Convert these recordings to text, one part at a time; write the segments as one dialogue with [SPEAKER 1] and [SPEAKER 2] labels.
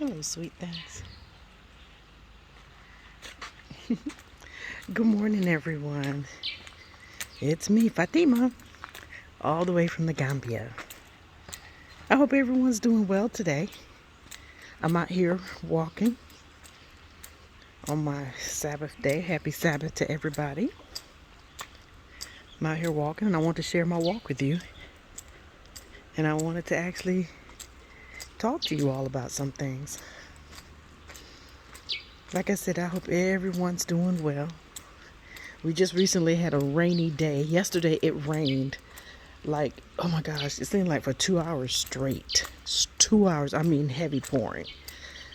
[SPEAKER 1] Hello, sweet things. Good morning, everyone. It's me, Fatima, all the way from the Gambia. I hope everyone's doing well today. I'm out here walking on my Sabbath day. Happy Sabbath to everybody. I'm out here walking and I want to share my walk with you. And I wanted to actually talk to you all about some things. Like I said, I hope everyone's doing well. We just recently had a rainy day. Yesterday it rained like, oh my gosh, it seemed like for 2 hours straight. 2 hours, I mean heavy pouring.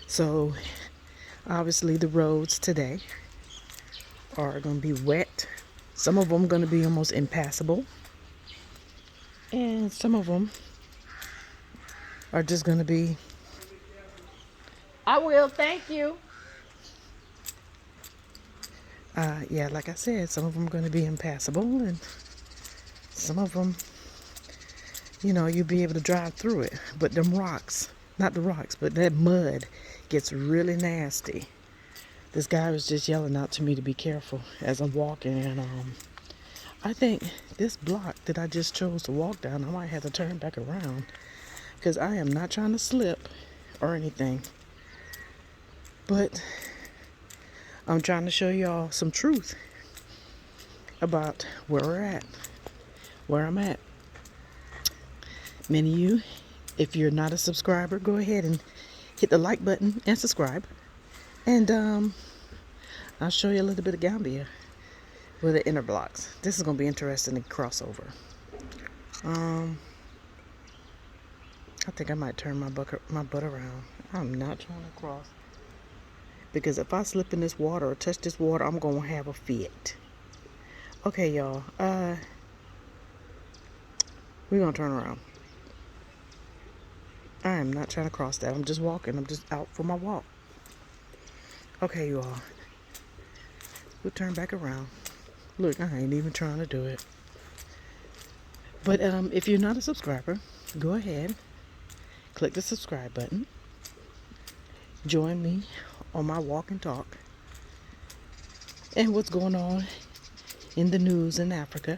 [SPEAKER 1] So obviously the roads today are going to be wet. Some of them going to be almost impassable. And some of them are just going to be... I will, thank you. Yeah, like I said, some of them are going to be impassable, and some of them, you'll be able to drive through it. But them rocks, not the rocks, but that mud gets really nasty. This guy was just yelling out to me to be careful as I'm walking, and I think this block that I just chose to walk down, I might have to turn back around because I am not trying to slip or anything. But I'm trying to show y'all some truth about where I'm at. Many of you, if you're not a subscriber, go ahead and hit the like button and subscribe. And I'll show you a little bit of Gambia with the inner blocks. This is going to be interesting to crossover. I think I might turn my butt around. I'm not trying to cross. Because if I slip in this water or touch this water, I'm going to have a fit. Okay, y'all. We're going to turn around. I am not trying to cross that. I'm just walking. I'm just out for my walk. Okay, you all. We'll turn back around. Look, I ain't even trying to do it. But if you're not a subscriber, go ahead. Click the subscribe button. Join me on my walk and talk and what's going on in the news in Africa.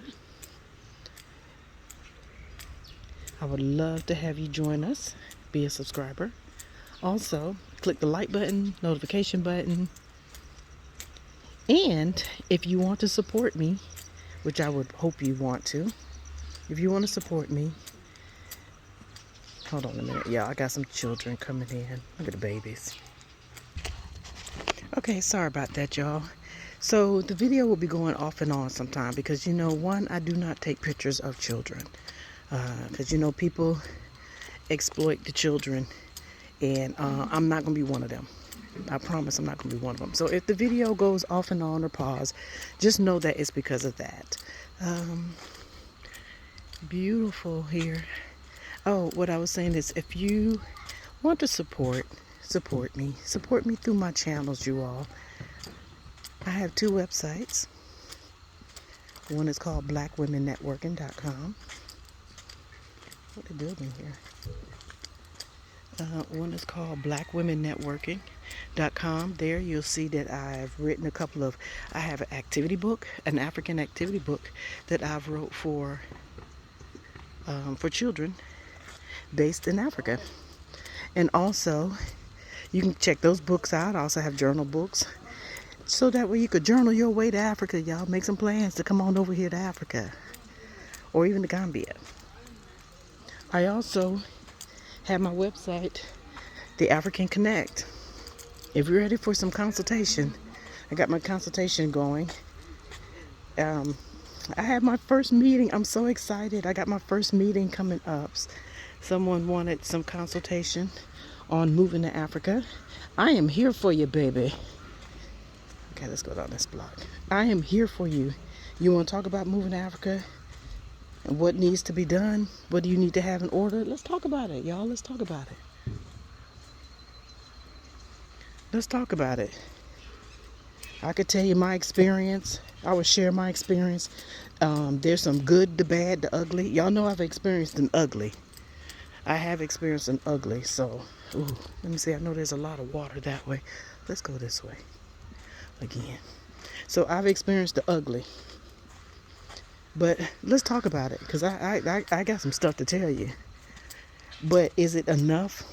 [SPEAKER 1] I would love to have you join us, be a subscriber. Also, click the like button, notification button, and if you want to support me, which I would hope you want to, if you want to support me, hold on a minute, y'all, I got some children coming in. Look at the babies. Okay, sorry about that, y'all. So the video will be going off and on sometime because, one, I do not take pictures of children. Because, people exploit the children, and I'm not going to be one of them. I promise I'm not going to be one of them. So if the video goes off and on or pause, just know that it's because of that. Beautiful here. Oh, what I was saying is if you want to support me through my channels, you all. I have 2 websites. One is called blackwomennetworking.com. What are they building here? One is called blackwomennetworking.com. There you'll see that I've written I have an activity book, an African activity book that I've wrote for children based in Africa. And also, you can check those books out. I also have journal books. So that way you could journal your way to Africa, y'all. Make some plans to come on over here to Africa. Or even to Gambia. I also have my website, The African Connect. If you're ready for some consultation, I got my consultation going. I had my first meeting. I'm so excited. I got my first meeting coming up. Someone wanted some consultation on moving to Africa. I am here for you, baby. Okay, let's go down this block. I am here for you. You want to talk about moving to Africa and what needs to be done? What do you need to have in order? Let's talk about it, y'all. Let's talk about it. Let's talk about it. I could tell you my experience. I would share my experience. There's some good, the bad, the ugly. Y'all know I've experienced an ugly. I have experienced an ugly, so, ooh, let me see. I know there's a lot of water that way. Let's go this way again. So I've experienced the ugly. But let's talk about it, because I got some stuff to tell you. But is it enough?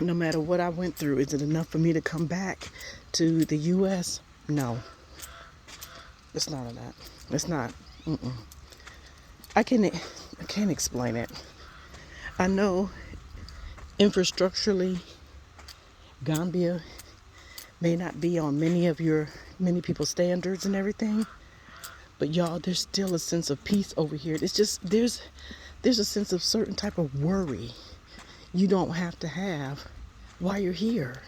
[SPEAKER 1] No matter what I went through, is it enough for me to come back to the U.S.? No. It's not enough. It's not. I can't explain it. I know infrastructurally, Gambia may not be on many people's standards and everything, but y'all, there's still a sense of peace over here. It's just there's a sense of certain type of worry you don't have to have while you're here.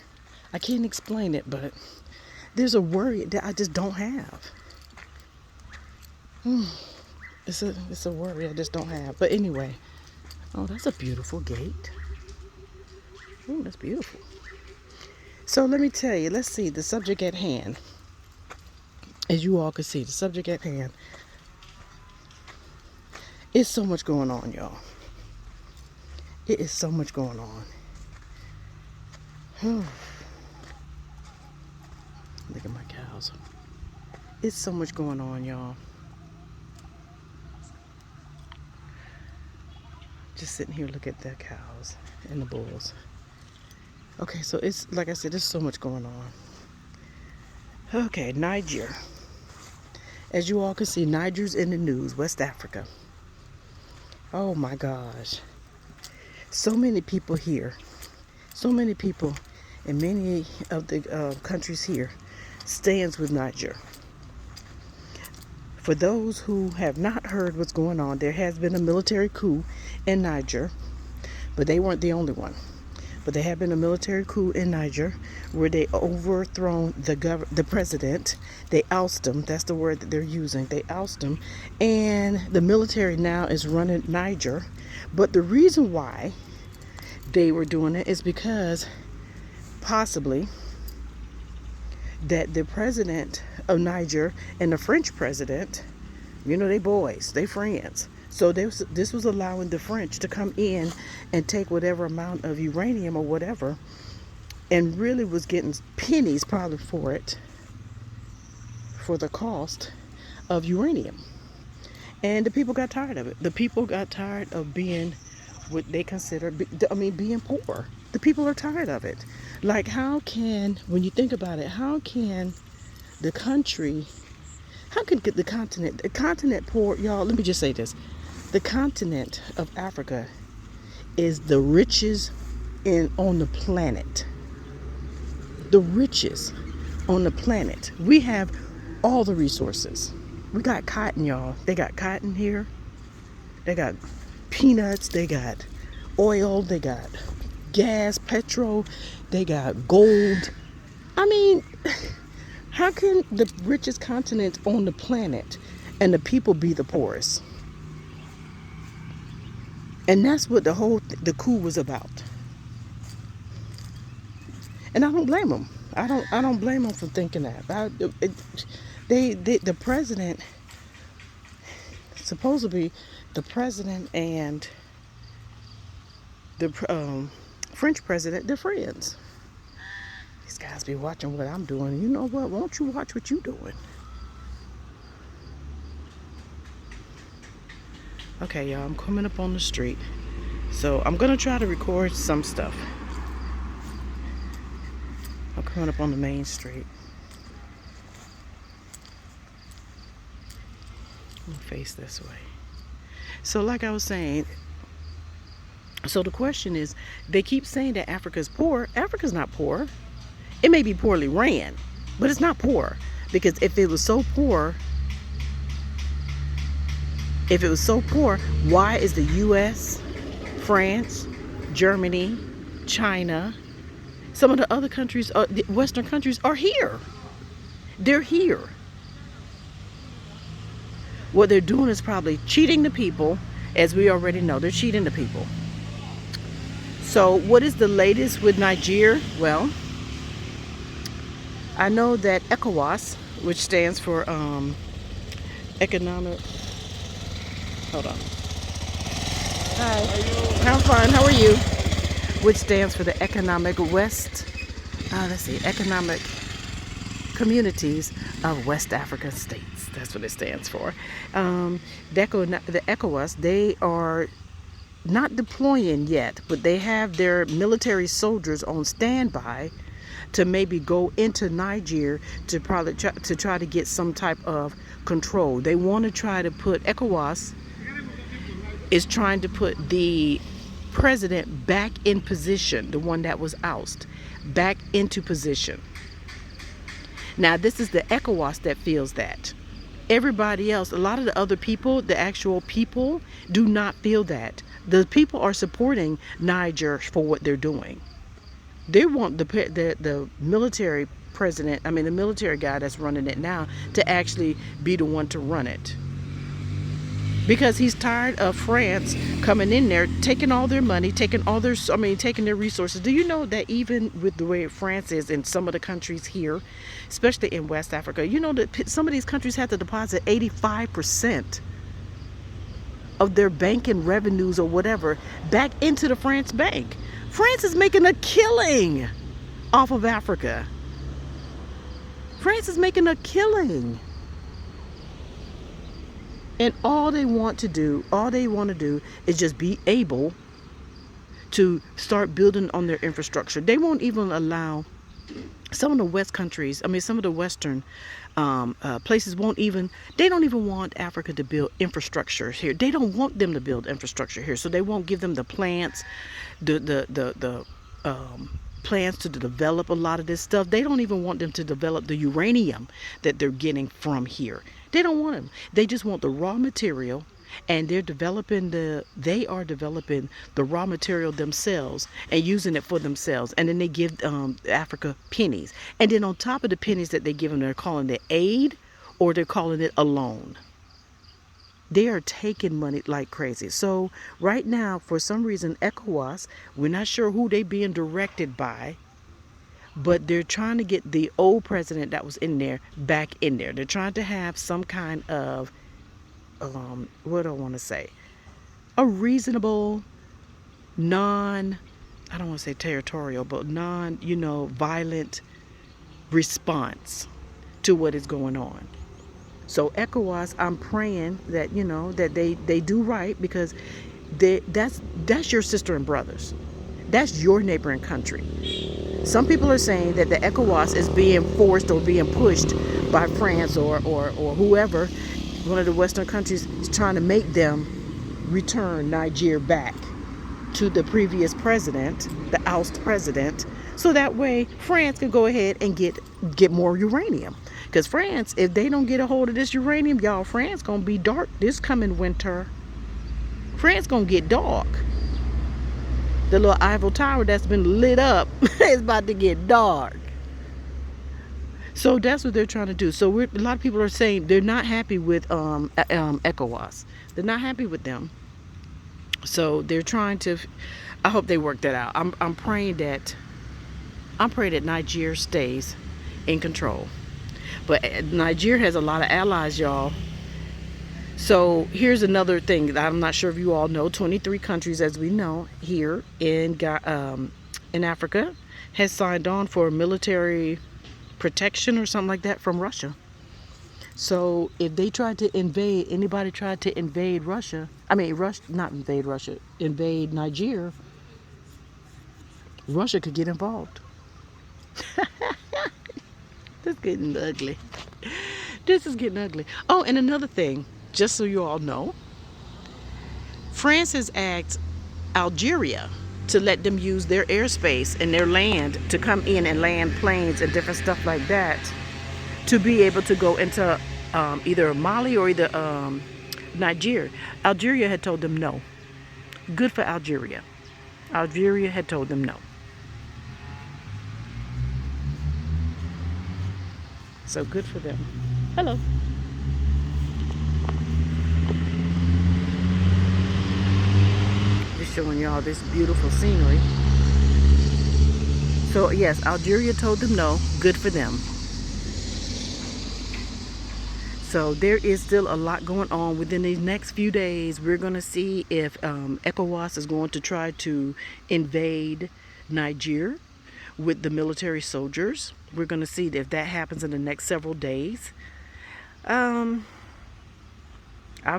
[SPEAKER 1] I can't explain it, but there's a worry that I just don't have. It's a worry I just don't have. But anyway, oh, that's a beautiful gate. Oh, that's beautiful. So let me tell you, let's see the subject at hand. As you all can see, the subject at hand. It's so much going on, y'all. It is so much going on. Look at my cows. It's so much going on, y'all. Just sitting here, look at the cows and the bulls. Okay, so it's like I said, there's so much going on. Okay, Niger. As you all can see, Niger's in the news, West Africa. Oh my gosh. So many people here. So many people in many of the countries here stands with Niger. For those who have not heard what's going on, there has been a military coup in Niger, but they weren't the only one. But there had been a military coup in Niger where they overthrown the president. They oust him. That's the word that they're using. They oust him. And the military now is running Niger. But the reason why they were doing it is because possibly that the president of Niger and the French president, you know, they boys, they friends. So this was allowing the French to come in and take whatever amount of uranium or whatever, and really was getting pennies probably for it, for the cost of uranium. And the people got tired of it. The people got tired of being what they consider, being poor. The people are tired of it. Like, how can, when you think about it, how can the continent poor, y'all, let me just say this. The continent of Africa is the richest on the planet. The richest on the planet. We have all the resources. We got cotton, y'all. They got cotton here. They got peanuts. They got oil. They got gas, petrol. They got gold. I mean, how can the richest continent on the planet and the people be the poorest? And that's what the coup was about. And I don't blame them. I don't blame them for thinking that. The president, supposedly the president and the French president, they're friends. These guys be watching what I'm doing. You know what? Won't you watch what you're doing? Okay, y'all, I'm coming up on the street. So I'm going to try to record some stuff. I'm coming up on the main street. I'm going to face this way. So like I was saying, so the question is, they keep saying that Africa's poor. Africa's not poor. It may be poorly ran, but it's not poor. Because if it was so poor, why is the U.S., France, Germany, China, some of the other countries, the Western countries are here? They're here. What they're doing is probably cheating the people, as we already know. They're cheating the people. So what is the latest with Niger? Well, I know that ECOWAS, which stands for economic... Hold on. Hi. I'm fine. How are you? Which stands for the Economic West. Let's see, Economic Communities of West African States. That's what it stands for. The ECOWAS, they are not deploying yet, but they have their military soldiers on standby to maybe go into Niger to probably try to get some type of control. They want to try to put ECOWAS is trying to put the president back in position, the one that was ousted, back into position. Now, this is the ECOWAS that feels that. Everybody else, a lot of the other people, the actual people, do not feel that. The people are supporting Niger for what they're doing. They want the military president, I mean the military guy that's running it now, to actually be the one to run it. Because he's tired of France coming in there, taking all their money, taking their resources. Do you know that even with the way France is in some of the countries here, especially in West Africa, you know that some of these countries have to deposit 85% of their banking revenues or whatever back into the France bank. France is making a killing off of Africa. France is making a killing. And all they want to do is just be able to start building on their infrastructure. They won't even allow some of the some of the Western places they don't even want Africa to build infrastructure here. They don't want them to build infrastructure here. So they won't give them the plants, the plans to develop a lot of this stuff. They don't even want them to develop the uranium that they're getting from here. They don't want them. They just want the raw material, and they are developing the raw material themselves and using it for themselves. And then they give Africa pennies. And then on top of the pennies that they give them, they're calling it aid or they're calling it a loan. They are taking money like crazy. So right now, for some reason, ECOWAS, we're not sure who they being directed by, but they're trying to get the old president that was in there back in there. They're trying to have some kind of, what do I want to say? A reasonable, I don't want to say territorial, but violent response to what is going on. So ECOWAS, I'm praying that, that they do right, because that's your sister and brothers. That's your neighboring country. Some people are saying that the ECOWAS is being forced or being pushed by France or whoever, one of the Western countries, is trying to make them return Niger back to the previous president, the oust president, so that way France can go ahead and get more uranium. Because France, if they don't get a hold of this uranium, y'all, France gonna be dark this coming winter. France gonna get dark. The little Eiffel Tower that's been lit up is about to get dark. So that's what they're trying to do. So a lot of people are saying they're not happy with ECOWAS. They're not happy with them. So they're trying to. I hope they work that out. I'm praying that Niger stays in control. But Niger has a lot of allies, y'all. So here's another thing that I'm not sure if you all know. 23 countries, as we know, here in Africa, has signed on for military protection or something like that from Russia. So if they anybody tried to invade Russia, invade Niger, Russia could get involved. This is getting ugly. This is getting ugly. Oh, and another thing, just so you all know, France has asked Algeria to let them use their airspace and their land to come in and land planes and different stuff like that, to be able to go into either Mali or either Niger. Algeria had told them no. Good for Algeria. Algeria had told them no. So good for them. Hello. Just showing y'all this beautiful scenery. So yes, Algeria told them no. Good for them. So there is still a lot going on. Within these next few days, we're going to see if ECOWAS is going to try to invade Niger with the military soldiers. We're going to see if that happens in the next several days. I'll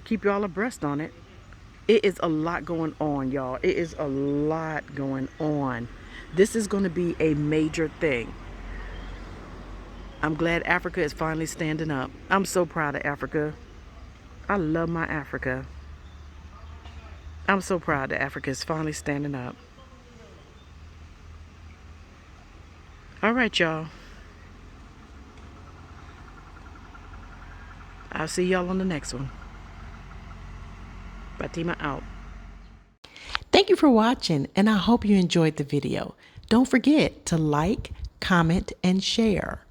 [SPEAKER 1] keep y'all abreast on it. It is a lot going on, y'all. It is a lot going on. This is going to be a major thing. I'm glad Africa is finally standing up. I'm so proud of Africa. I love my Africa. I'm so proud that Africa is finally standing up. All right, y'all. I'll see y'all on the next one. Fatima out. Thank you for watching, and I hope you enjoyed the video. Don't forget to like, comment, and share.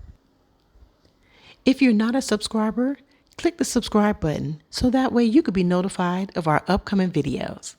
[SPEAKER 1] If you're not a subscriber, click the subscribe button so that way you could be notified of our upcoming videos.